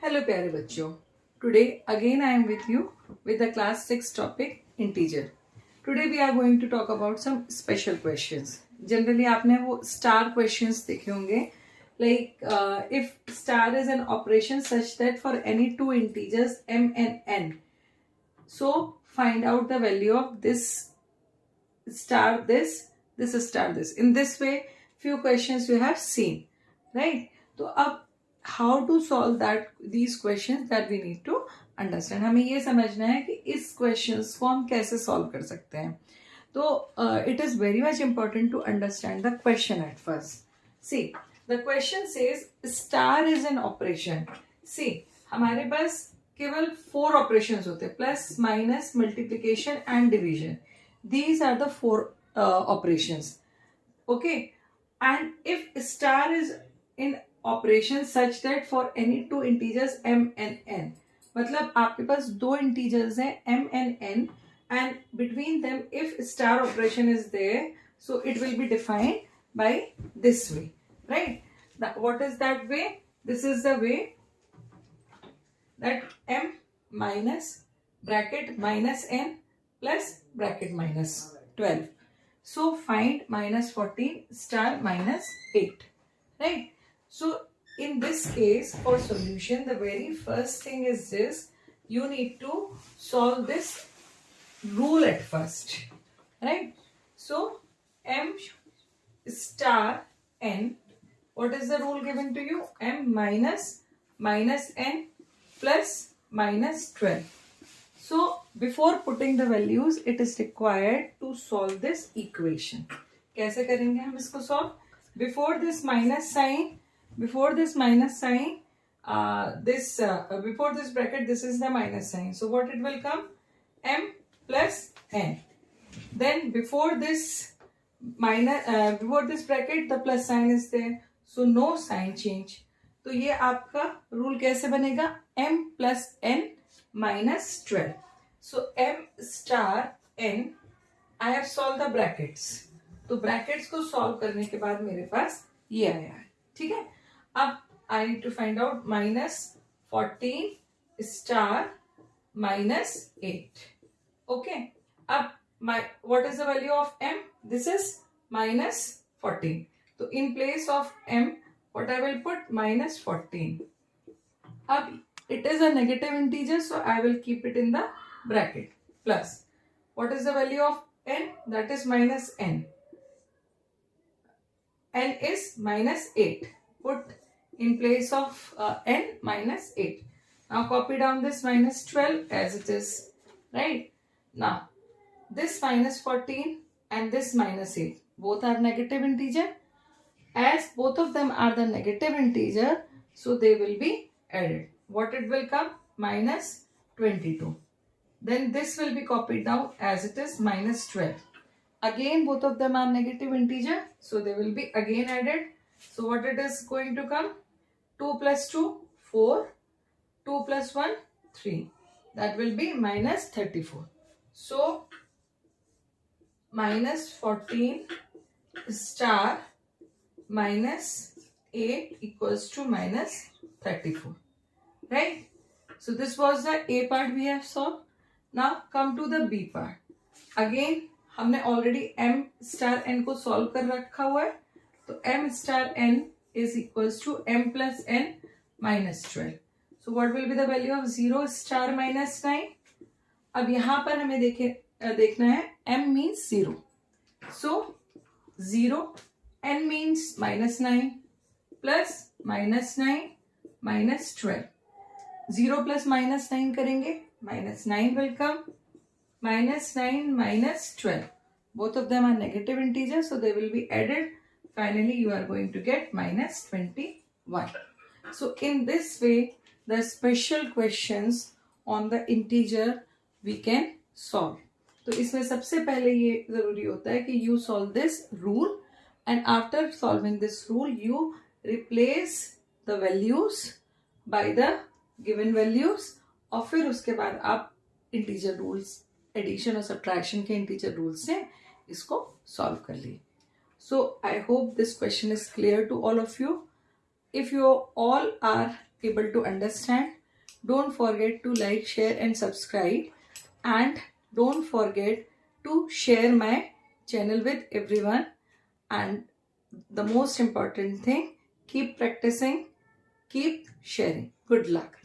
Hello प्यारे बच्चों. Today again I am with you with the class 6 topic integer. Today we are going to talk about some special questions. Generally आपने वो star questions देखे होंगे. Like if star is an operation such that for any two integers m and n, so find out the value of this star this star this. In this way few questions you have seen, right? तो अब how to solve that these questions that we need to understand. हमें ये समझना है कि इस questions को हम कैसे solve कर सकते हैं. तो it is very much important to understand the question at first. See, the question says star is an operation. See, हमारे पास केवल 4 operations होते हैं, plus, minus, multiplication and division. These are the 4 operations. Okay, and if star is in operation such that for any two integers m and n, मतलब आपके पास दो integers हैं m and n, and between them if star operation is there, so it will be defined by this way, right? What is that way? This is the way that m minus bracket minus n plus bracket minus 12. So find minus 14 star minus 8, right? So in this case for solution, the very first thing is this: you need to solve this rule at first, right? So m star n, what is the rule given to you? M minus n plus minus 12. So before putting the values, it is required to solve this equation. कैसे करेंगे हम इसको solve? Before this minus sign, before this bracket, this is the minus sign. So what it will come? M plus n. Then before this bracket, the plus sign is there. So no sign change. तो ये आपका rule कैसे बनेगा? M plus n minus 12. So m star n, I have solved the brackets. तो brackets को solve करने के बाद मेरे पास ये आया है. ठीक है, अब I need to find out minus 14 star minus 8. Okay, अब what is the value of m? This is minus 14. तो in place of m, what I will put? Minus 14. अब it is a negative integer, so I will keep it in the bracket. Plus, what is the value of n? That is minus n. N is minus 8. Put in place of n minus 8. Now copy down this minus 12 as it is, right? Now this minus 14 and this minus 8, both are negative integer. As both of them are the negative integer, so they will be added. What it will come? Minus 22. Then this will be copied down as it is minus 12. Again both of them are negative integer, so they will be again added. So what it is going to come? 2 plus 2, 4. 2 plus 1, 3. That will be minus 34. So minus 14 star minus 8 equals to minus 34, right? So this was the A part we have solved. Now come to the B part. Again हमने already m star n को solve कर रखा हुआ है, तो m star n is equals to m plus n minus 12. So what will be the value of 0 star minus 9? अब यहाँ पर हमें देखना है m means 0. So 0, n means minus 9 plus minus 9 minus 12. 0 plus minus 9 करेंगे, minus 9 will come. Minus 9 minus 12. Both of them are negative integers, so they will be added. Finally, you are going to get minus 21. So in this way, the special questions on the integer we can solve. तो इसमें सबसे पहले ये जरूरी होता है कि you solve this rule, and after solving this rule, you replace the values by the given values, और फिर उसके बाद आप integer rules, एडिशन और सब्ट्रैक्शन के इंटीजर रूल से इसको सॉल्व कर लिए. So I hope this question is clear to all of you. If you all are able to understand. Don't forget to like, share and subscribe, and don't forget to share my channel with everyone. And the most important thing, keep practicing, keep sharing. Good luck.